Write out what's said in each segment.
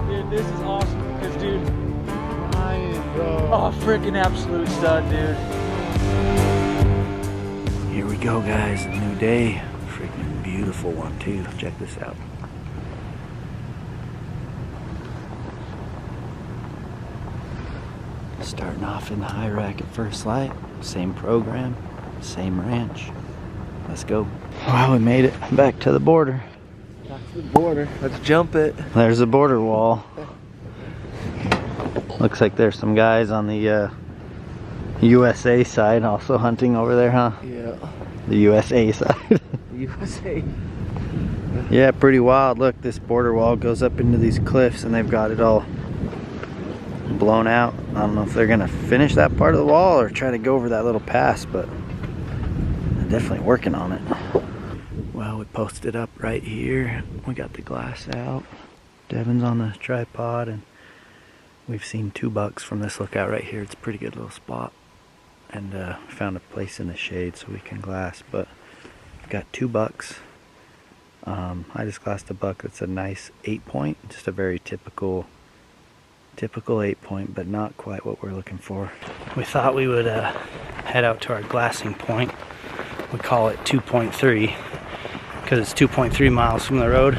Dude, this is awesome because, dude, oh, freaking absolute stud, dude. Here we go, guys. A new day. Freaking beautiful one, too. Check this out. Starting off in the high rack at first light. Same program, same ranch. Let's go. Well, we made it back to the border. Back to the border. Let's jump it. There's the border wall. Looks like there's some guys on the USA side also hunting over there, huh? Yeah. The USA side. USA. Yeah, pretty wild. Look, this border wall goes up into these cliffs and they've got it all blown out. I don't know if they're gonna finish that part of the wall or try to go over that little pass, but they're definitely working on it. Well, we posted up right here. We got the glass out. Devin's on the tripod and we've seen 2 bucks from this lookout right here. It's a pretty good little spot. And found a place in the shade so we can glass, but we've got 2 bucks. I just glassed a buck that's a nice 8-point, just a very typical 8-point, but not quite what we're looking for. We thought we would head out to our glassing point. We call it 2.3 because it's 2.3 miles from the road.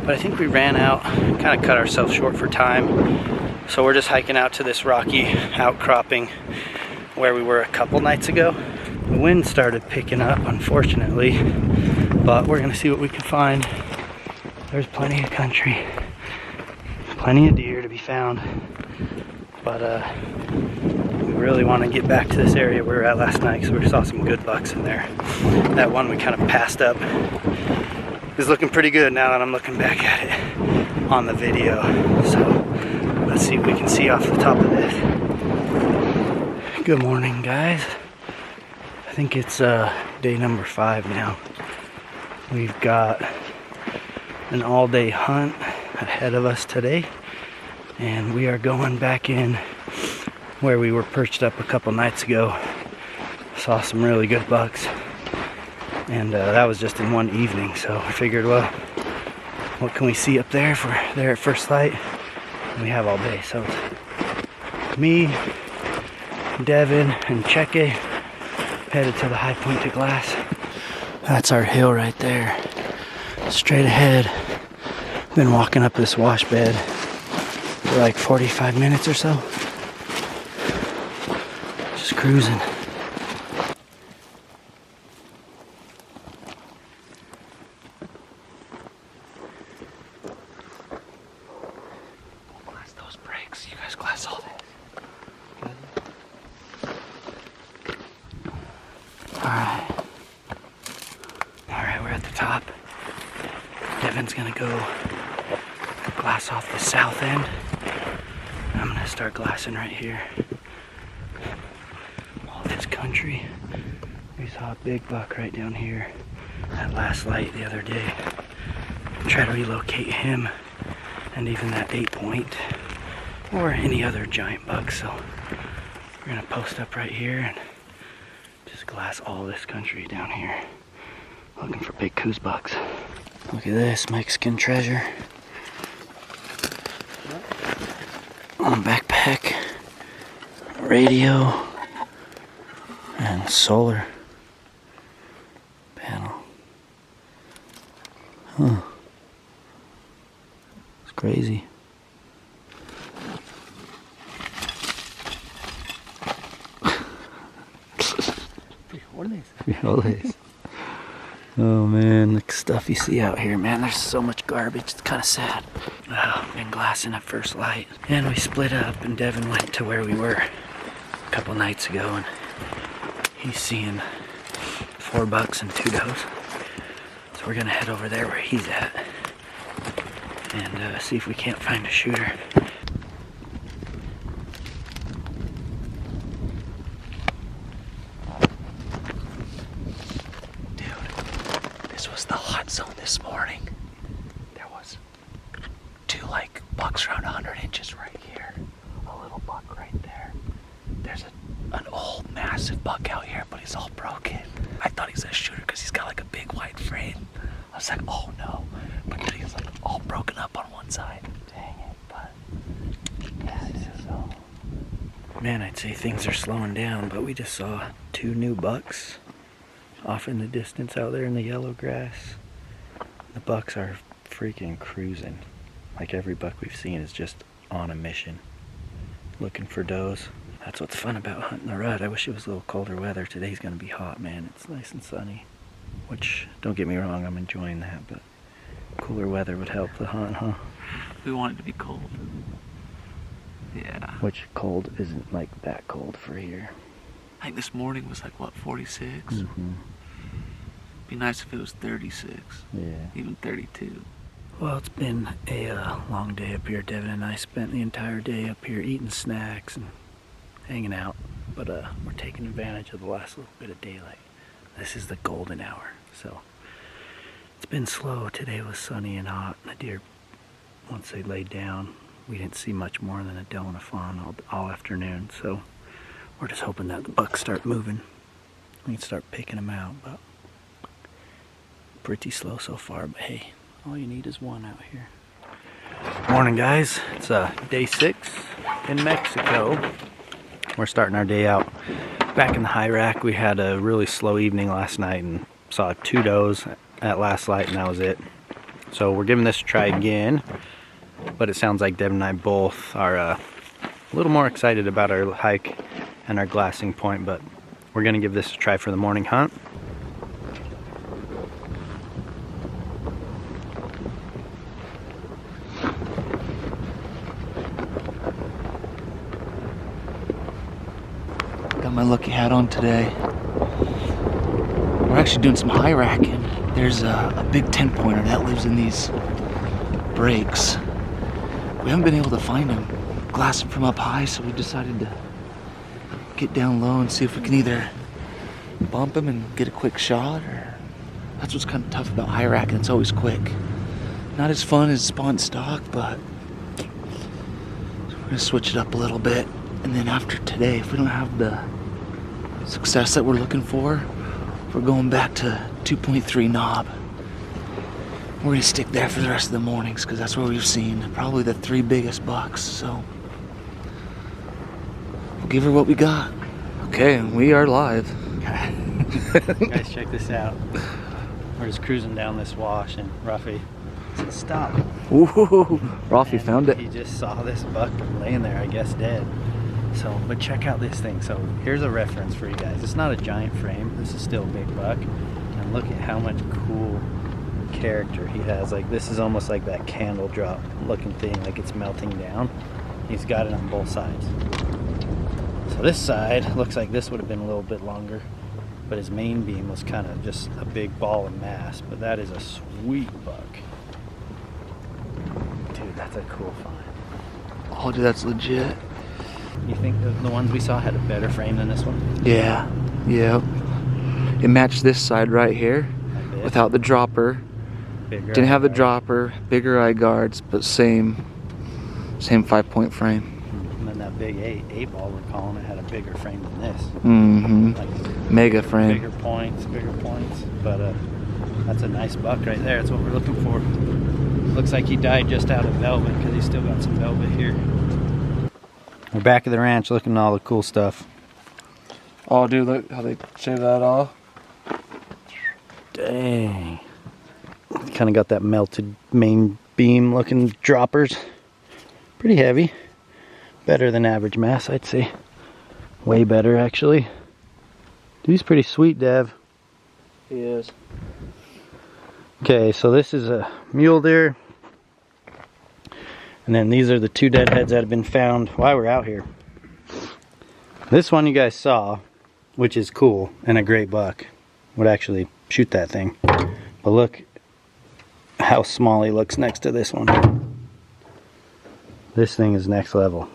But I think we ran out, kind of cut ourselves short for time. So we're just hiking out to this rocky outcropping where we were a couple nights ago. The wind started picking up, unfortunately, but we're gonna see what we can find. There's plenty of country, plenty of deer to be found, but we really want to get back to this area we were at last night because we saw some good bucks in there. That one we kind of passed up is looking pretty good now that I'm looking back at it on the video. So let's see what we can see off the top of this. Good morning, guys. I think it's day number 5 now. We've got an all-day hunt ahead of us today, and we are going back in where we were perched up a couple nights ago. Saw some really good bucks, and that was just in one evening, so I figured, well, what can we see up there if we're there at first light? And we have all day, so it's me, Devin, and Cheque headed to the high point to glass. That's our hill right there, straight ahead. Been walking up this wash bed for like 45 minutes or so. Just cruising. Glass those brakes. You guys glass all this. Alright, we're at the top. Devin's gonna go glass off the south end. I'm gonna start glassing right here. All this country. We saw a big buck right down here at last light the other day. Try to relocate him and even that 8-point or any other giant buck. So we're gonna post up right here and just glass all this country down here. Looking for big coues bucks. Look at this Mexican treasure. Backpack, radio, and solar panel. Huh. It's crazy. Frijoles. Oh man, the stuff you see out here, man, there's so much garbage, it's kind of sad. Been glassing at first light, and we split up, and Devin went to where we were a couple nights ago, and he's seeing 4 bucks and 2 does. So we're gonna head over there where he's at, and see if we can't find a shooter. This morning, there was 2 bucks around 100 inches right here. A little buck right there. There's an old massive buck out here, but he's all broken. I thought he's a shooter because he's got a big white frame. I was like, oh no. But then he was like all broken up on one side. Dang it, but yeah, so. Man, I'd say things are slowing down, but we just saw 2 new bucks off in the distance out there in the yellow grass. The bucks are freaking cruising. Like every buck we've seen is just on a mission, looking for does. That's what's fun about hunting the rut. I wish it was a little colder weather. Today's gonna be hot, man. It's nice and sunny, which, don't get me wrong, I'm enjoying that, but cooler weather would help the hunt, huh? We want it to be cold. Yeah. Which cold isn't like that cold for here. I think this morning was like, what, 46? Mm-hmm. Be nice if it was 36. Yeah. Even 32. Well, it's been a long day up here. Devin and I spent the entire day up here eating snacks and hanging out, but we're taking advantage of the last little bit of daylight. This is the golden hour, so it's been slow. Today was sunny and hot, and the deer, once they laid down, we didn't see much more than a doe and a fawn all afternoon, so we're just hoping that the bucks start moving. We can start picking them out, but pretty slow so far, but hey, all you need is one out here. Morning, guys. It's day 6 in Mexico. We're starting our day out back in the high rack. We had a really slow evening last night and saw 2 does at last light, and that was it. So we're giving this a try again, but it sounds like Devin and I both are a little more excited about our hike and our glassing point, but we're gonna give this a try for the morning hunt. Got my lucky hat on today. We're actually doing some high racking. There's a big 10-pointer that lives in these breaks. We haven't been able to find him glassing from up high, so we decided to get down low and see if we can either bump him and get a quick shot, or that's what's kind of tough about high racking. It's always quick. Not as fun as spawn stock, but we're gonna switch it up a little bit. And then after today, if we don't have the success that we're looking for, we're going back to 2.3 knob. We're gonna stick there for the rest of the mornings because that's where we've seen probably the 3 biggest bucks. So we'll give her what we got. Okay, we are live. Guys, check this out. We're just cruising down this wash, and Ruffy said, stop. Ooh, Rafi And found it. He just saw this buck laying there, I guess dead. So, but check out this thing. So here's a reference for you guys. It's not a giant frame. This is still a big buck. And look at how much cool character he has. Like, this is almost like that candle drop looking thing, like it's melting down. He's got it on both sides. So this side looks like this would have been a little bit longer, but his main beam was kind of just a big ball of mass. But that is a sweet buck. Dude, that's a cool find. Oh, dude, that's legit. You think the ones we saw had a better frame than this one? Yeah, yeah. It matched this side right here without the dropper. Bigger Didn't have the eye guard. dropper, bigger eye guards, but same 5-point frame. And then that big eight ball we're calling it had a bigger frame than this. Mm-hmm. Like Mega frame. bigger points. But that's a nice buck right there. That's what we're looking for. Looks like he died just out of velvet because he's still got some velvet here. We're back at the ranch looking at all the cool stuff. Oh, dude, look how they shaved that off. Dang. Kind of got that melted main beam looking droppers. Pretty heavy. Better than average mass, I'd say. Way better, actually. Dude, he's pretty sweet, Dev. He is. Okay, so this is a mule deer. And then these are the 2 dead heads that have been found while we're out here. This one you guys saw, which is cool and a great buck, would actually shoot that thing. But look how small he looks next to this one. This thing is next level.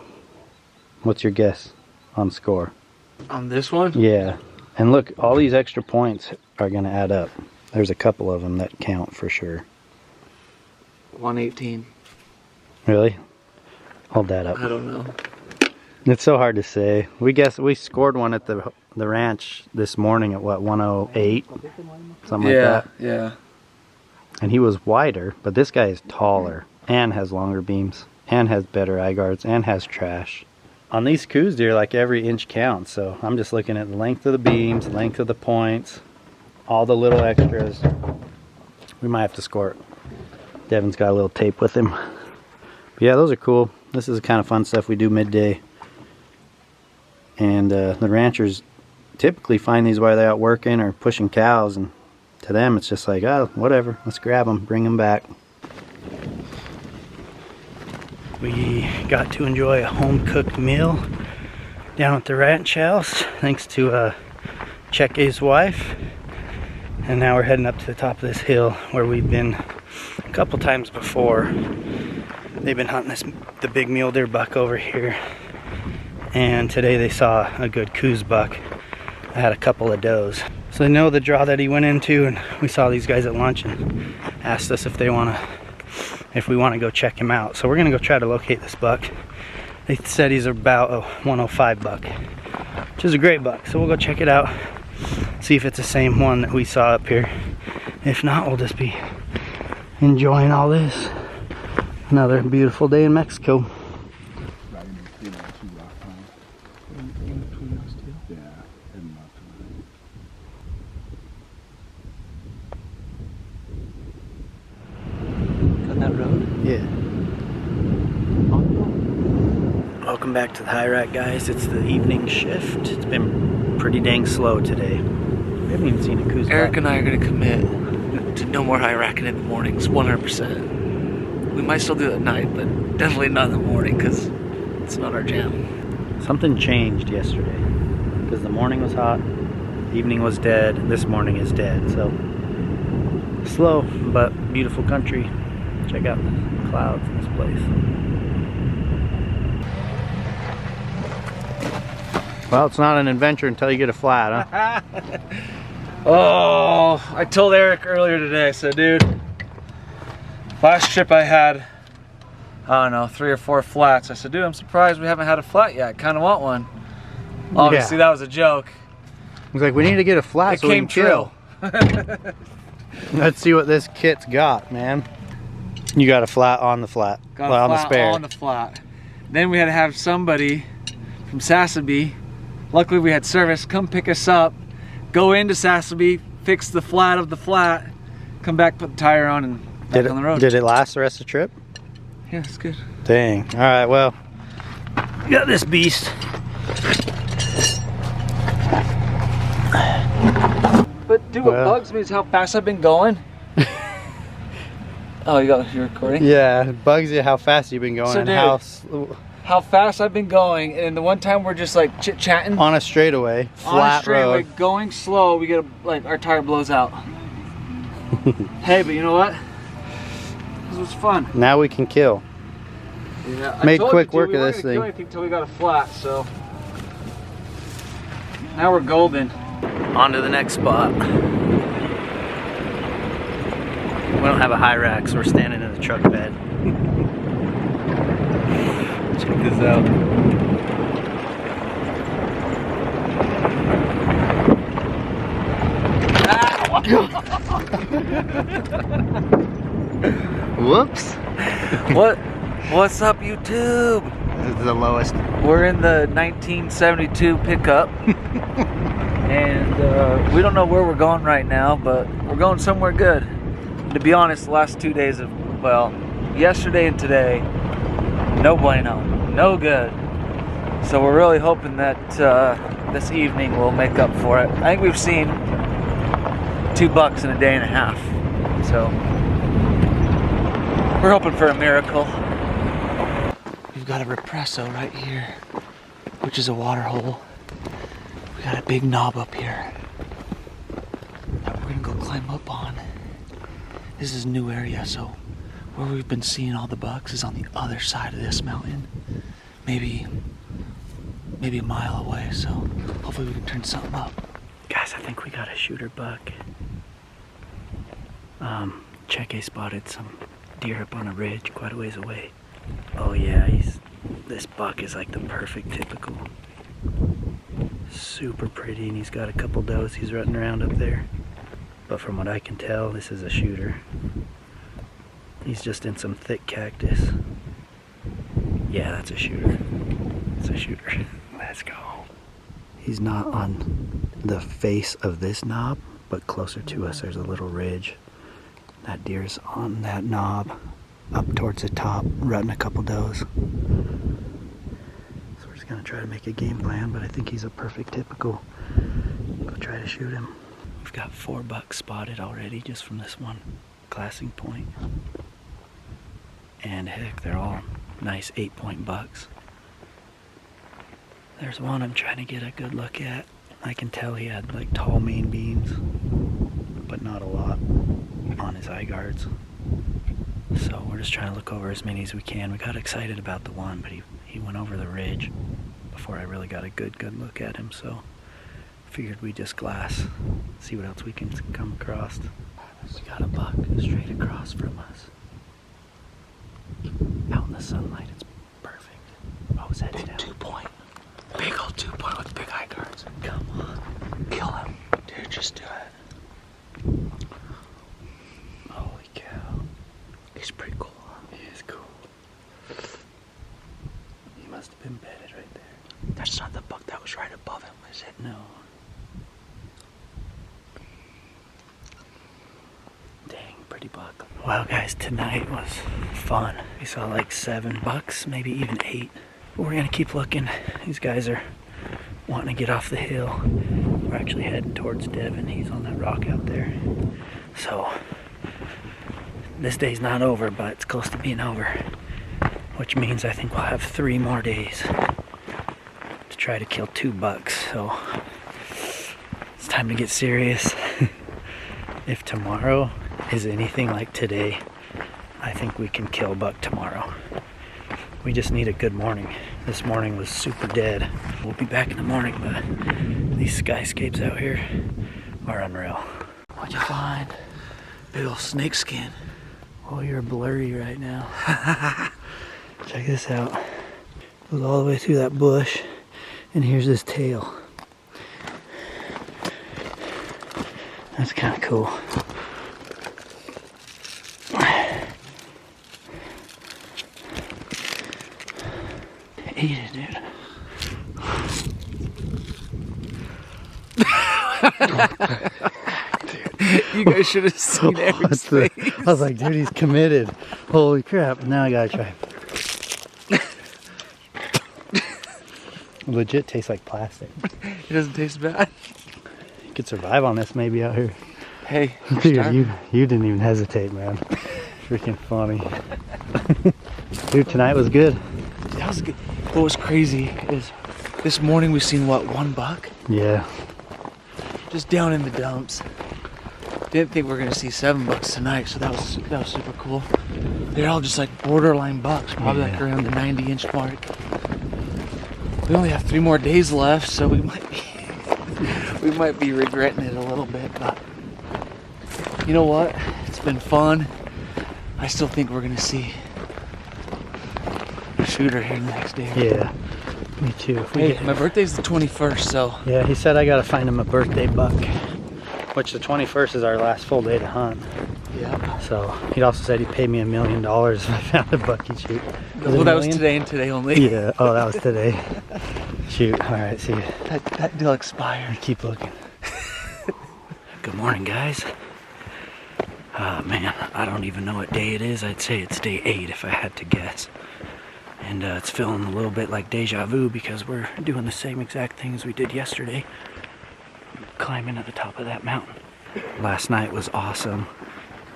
What's your guess on score? On this one? Yeah. And look, all these extra points are going to add up. There's a couple of them that count for sure. 118. Really? Hold that up. I don't know. It's so hard to say. We scored one at the ranch this morning at what, 108? Something like that. Yeah. And he was wider, but this guy is taller and has longer beams and has better eye guards and has trash. On these coues deer, like every inch counts, so I'm just looking at the length of the beams, length of the points, all the little extras. We might have to score it. Devin's got a little tape with him. But yeah, those are cool. This is the kind of fun stuff we do midday. And the ranchers typically find these while they're out working or pushing cows, and to them it's just like, oh, whatever, let's grab them, bring them back. We got to enjoy a home-cooked meal down at the ranch house, thanks to Cheke's wife. And now we're heading up to the top of this hill where we've been a couple times before. They've been hunting the big mule deer buck over here. And today they saw a good coues buck. I had a couple of does. So they know the draw that he went into, and we saw these guys at lunch and asked us if we want to go check him out. So we're gonna go try to locate this buck. They said he's about a 105 buck, which is a great buck. So we'll go check it out, see if it's the same one that we saw up here. If not, we'll just be enjoying all this. Another beautiful day in Mexico. Yeah. Welcome back to the high rack, guys. It's the evening shift. It's been pretty dang slow today. We haven't even seen a coues. Eric and I are going to commit to no more high racking in the mornings, 100%. We might still do it at night, but definitely not in the morning because it's not our jam. Something changed yesterday because the morning was hot, the evening was dead, and this morning is dead. So slow but beautiful country. Check out the clouds in this place. Well, it's not an adventure until you get a flat, huh? Oh, I told Eric earlier today, so dude, last trip I had, I don't know, 3 or 4 flats. I said, dude, I'm surprised we haven't had a flat yet. I kind of want one. Obviously, that was a joke. He's like, we need to get a flat It so we came can kill. Let's see what this kit's got, man. You got a flat on the flat. Got well, a on the flat spare. on the flat. Then we had to have somebody from Sassabee, luckily we had service, come pick us up, go into Sassabee, fix the flat of the flat, come back, put the tire on, and back on the road. Did it last the rest of the trip? Yeah, it's good. Dang. All right, well, we got this beast. But dude, what bugs me is how fast I've been going. Oh, you're recording? Yeah, it bugs you how fast you've been going, so, and dude, how fast I've been going, and the one time we're just like chit-chatting on a straightaway, flat road, going slow, we get like our tire blows out. Hey, but you know what? This was fun. Now we can kill. Yeah, made quick work of this thing. Kill anything till we got a flat, so now we're golden. On to the next spot. We don't have a high rack, so we're standing in the truck bed. Check this out. Whoops. What's up, YouTube? This is the lowest. We're in the 1972 pickup. And we don't know where we're going right now, but we're going somewhere good. To be honest, the last 2 days of, well, yesterday and today, no bueno, no good. So we're really hoping that this evening will make up for it. I think we've seen 2 bucks in a day and a half. So we're hoping for a miracle. We've got a represso right here, which is a water hole. We got a big knob up here that we're gonna go climb up on. This is a new area, so where we've been seeing all the bucks is on the other side of this mountain. Maybe a mile away, so hopefully we can turn something up. Guys, I think we got a shooter buck. Cheke spotted some deer up on a ridge quite a ways away. Oh yeah, this buck is like the perfect typical. Super pretty, and he's got a couple does he's running around up there. but from what I can tell, this is a shooter. He's just in some thick cactus. Yeah, that's a shooter. It's a shooter. Let's go. He's not on the face of this knob, but closer to us there's a little ridge. That deer's on that knob, up towards the top, rutting a couple does. So we're just gonna try to make a game plan, but I think he's a perfect typical. Go try to shoot him. We've got 4 bucks spotted already just from this one glassing point. And heck, they're all nice 8-point bucks. There's one I'm trying to get a good look at. I can tell he had like tall main beams, but not a lot on his eye guards. So we're just trying to look over as many as we can. We got excited about the one, but he went over the ridge before I really got a good look at him. So figured we'd just glass, see what else we can come across. We got a buck straight across from us. Out in the sunlight, it's perfect. Oh, his head's down. 2-point. Big old 2-point with big eye guards. Come on. Kill him. Dude, just do it. Holy cow. He's pretty cool, huh? He is cool. He must have been bedded right there. That's not the buck that was right above him, is it? No. Dang, pretty buck. Well, guys, tonight was fun. We saw like 7 bucks, maybe even 8. But we're gonna keep looking. These guys are wanting to get off the hill. We're actually heading towards Devin. He's on that rock out there. So this day's not over, but it's close to being over, which means I think we'll have 3 more days to try to kill 2 bucks. So it's time to get serious. If tomorrow is anything like today, I think we can kill a buck tomorrow. We just need a good morning. This morning was super dead. We'll be back in the morning, but these skyscapes out here are unreal. What'd you find? Big old snake skin. Oh, you're blurry right now. Check this out. Goes all the way through that bush, and here's his tail. That's kind of cool. Eat it, dude. You guys should have seen Eric's face. I was like, dude, he's committed. Holy crap. Now I gotta try. Legit tastes like plastic. It doesn't taste bad. You could survive on this maybe out here. Hey, Dude, you didn't even hesitate, man. Freaking funny. Dude, tonight was good. that was good. What was crazy is this morning we seen what, 1 buck? Yeah. Just down in the dumps. Didn't think we were gonna see 7 bucks tonight, so that was super cool. They're all just like borderline bucks, probably like around the 90-inch mark. We only have 3 more days left, so we might be regretting it a little bit, but you know what? It's been fun. I still think we're gonna see a shooter here the next day. Yeah. Me too. Hey, my birthday's the 21st, so. Yeah, he said I gotta find him a birthday buck. Which the 21st is our last full day to hunt. Yeah. So he also said he'd pay me $1 million if I found a buck he'd shoot. Well, that was today and today only. Yeah. Oh, that was today. Shoot. All right. See you. That deal expired. Keep looking. Good morning, guys. Man, I don't even know what day it is. I'd say it's day 8 if I had to guess. And it's feeling a little bit like deja vu because we're doing the same exact things we did yesterday. Climbing at the top of that mountain. Last night was awesome.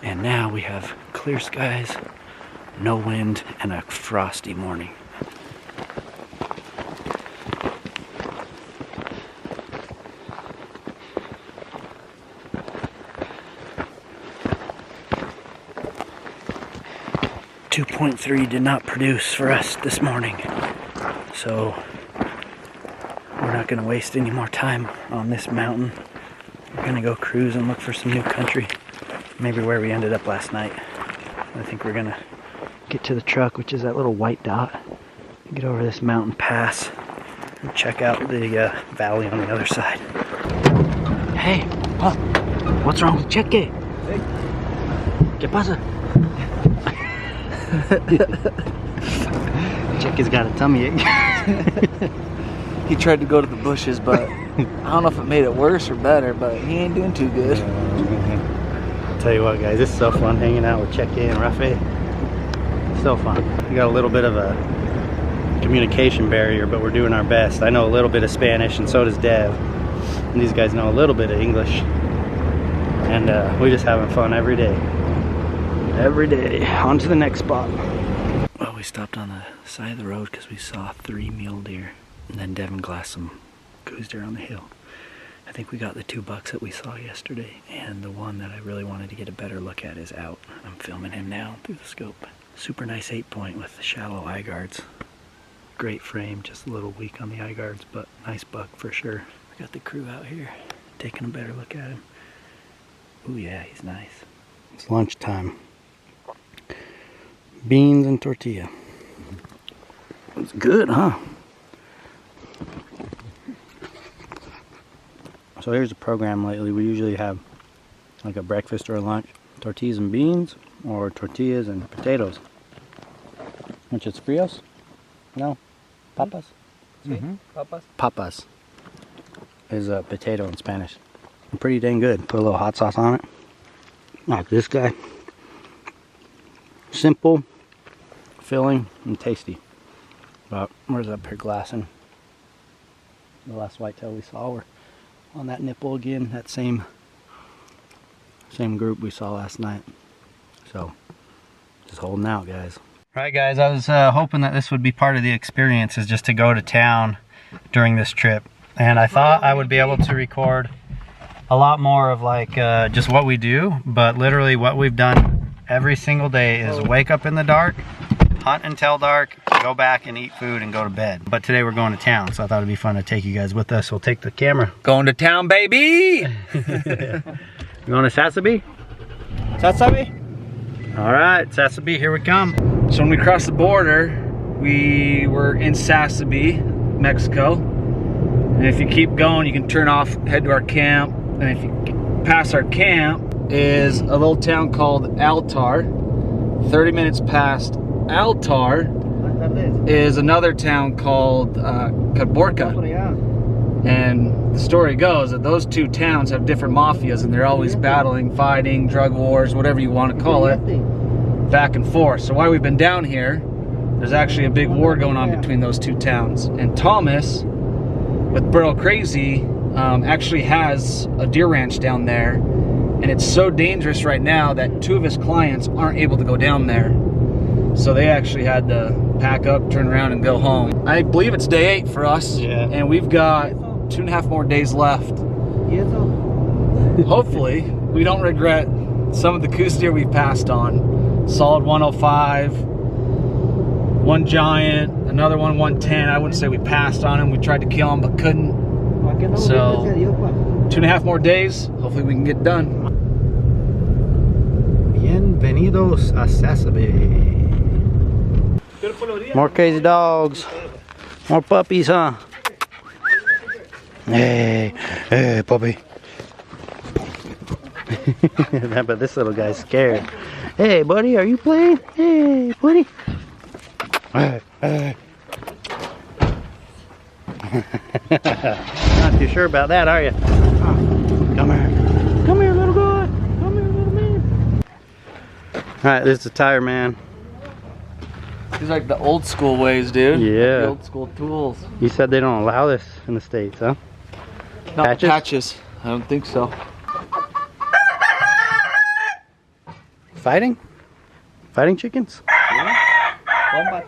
And now we have clear skies, no wind, and a frosty morning. .3 did not produce for us this morning, so we're not going to waste any more time on this mountain. We're going to go cruise and look for some new country, maybe where we ended up last night. I think we're going to get to the truck, which is that little white dot, get over this mountain pass and check out the valley on the other side. Hey, huh? What's wrong with Cheque? ¿Qué pasa? Cheque's got a tummy ache. He tried to go to the bushes, but I don't know if it made it worse or better, but he ain't doing too good. Tell you what, guys, it's so fun hanging out with Cheque and Rafe. So fun. We got a little bit of a communication barrier, but we're doing our best. I know a little bit of Spanish, and so does Dev. And these guys know a little bit of English. And we're just having fun every day. Every day. On to the next spot. Well, we stopped on the side of the road because we saw 3 mule deer. And then Devin glassed some coues deer on the hill. I think we got the 2 bucks that we saw yesterday. And the one that I really wanted to get a better look at is out. I'm filming him now through the scope. Super nice 8-point with the shallow eye guards. Great frame, just a little weak on the eye guards, but nice buck for sure. We got the crew out here taking a better look at him. Oh yeah, he's nice. It's lunchtime. Beans and tortilla. It's good, huh? So here's the program lately. We usually have like a breakfast or a lunch. Tortillas and beans, or tortillas and potatoes. Which is frios? No? Papas? Papas? Papas is a potato in Spanish. Pretty dang good. Put a little hot sauce on it. Like this guy. Simple, filling, and tasty. But where's up here glassing? The last whitetail we saw, we're on that nipple again. That same group we saw last night. So just holding out, guys. Right, guys, I was hoping that this would be part of the experience, is just to go to town during this trip. And I thought I would be able to record a lot more of like just what we do, but literally what we've done every single day is wake up in the dark, hunt until dark, go back and eat food and go to bed. But today we're going to town, so I thought it'd be fun to take you guys with us. We'll take the camera. Going to town, baby! You going to Sasabe? Sasabe? All right, Sasabe, here we come. So when we crossed the border, we were in Sasabe, Mexico. And if you keep going, you can turn off, head to our camp. And if you pass our camp is a little town called Altar. 30 minutes past Altar is another town called Caborca. And the story goes that those 2 towns have different mafias, and they're always battling, fighting, drug wars, whatever you want to call it, back and forth. So while we've been down here, there's actually a big war going on between those 2 towns. And Thomas, with Burrow Crazy, actually has a deer ranch down there, and it's so dangerous right now that 2 of his clients aren't able to go down there. So they actually had to pack up, turn around, and go home. I believe it's day 8 for us, and we've got 2.5 more days left. Hopefully, we don't regret some of the coues deer we passed on. Solid 105, one giant, another one 110. I wouldn't say we passed on him. We tried to kill him, but couldn't. So 2.5 more days. Hopefully we can get done. Bienvenidos a Sasabe. More crazy dogs. More puppies, huh? Hey, hey, puppy. But this little guy's scared. Hey, buddy, are you playing? Hey, buddy. Hey, hey. Not too sure about that, are you? Come here. Come here, little guy. Come here, little man. Alright, this is the tire man. These are like the old school ways, dude. Yeah. The old school tools. You said they don't allow this in the States, huh? Not Patches? patches. I don't think so. Fighting? Fighting chickens? Yeah.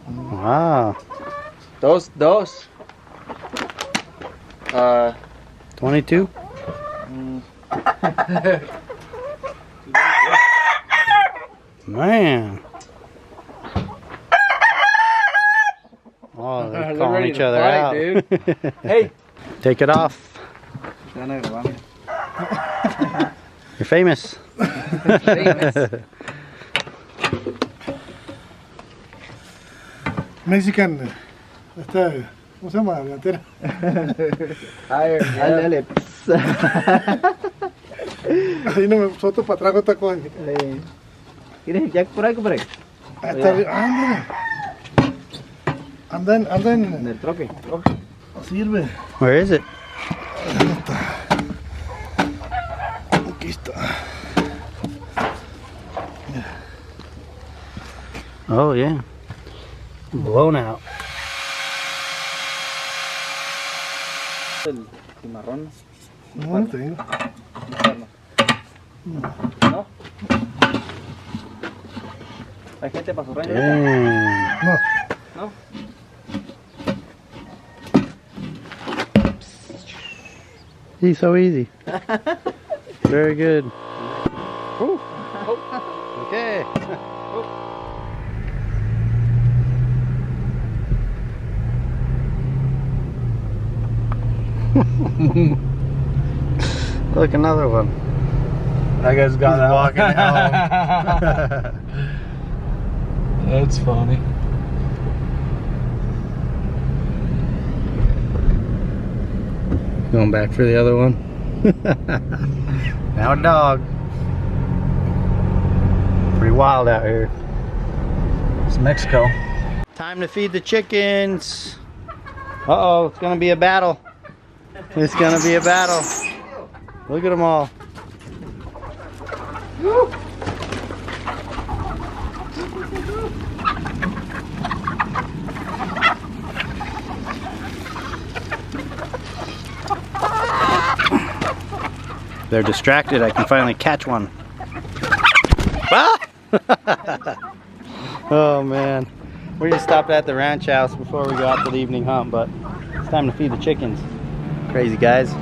Wow. Dos. 22? Man. Oh, they're calling each other fight, out. Dude. Hey. Take it off. You're famous. Mexican. ¿Cómo se llama? Delantera. Dale. Ahí no me solto para atrás otra cosa. ¿Quieres el jack por ahí, compadre? Ahí está arriba. Anda en el troque. Sirve. Where is it? Aquí está. Oh, yeah. Blown out. El cimarrón. No tengo. ¿No? ¿Hay gente para su rancho? No. ¿No? He's so easy. Very good. Ooh. Okay. Look, another one. I guess got out. Walking home. That's funny. Going back for the other one. Now a dog. Pretty wild out here. It's Mexico. Time to feed the chickens. Uh-oh, it's gonna be a battle. It's gonna be a battle. Look at them all. They're distracted. I can finally catch one. Ah! Oh man. We just stopped at the ranch house before we go out to the evening hunt, but it's time to feed the chickens. Crazy guys.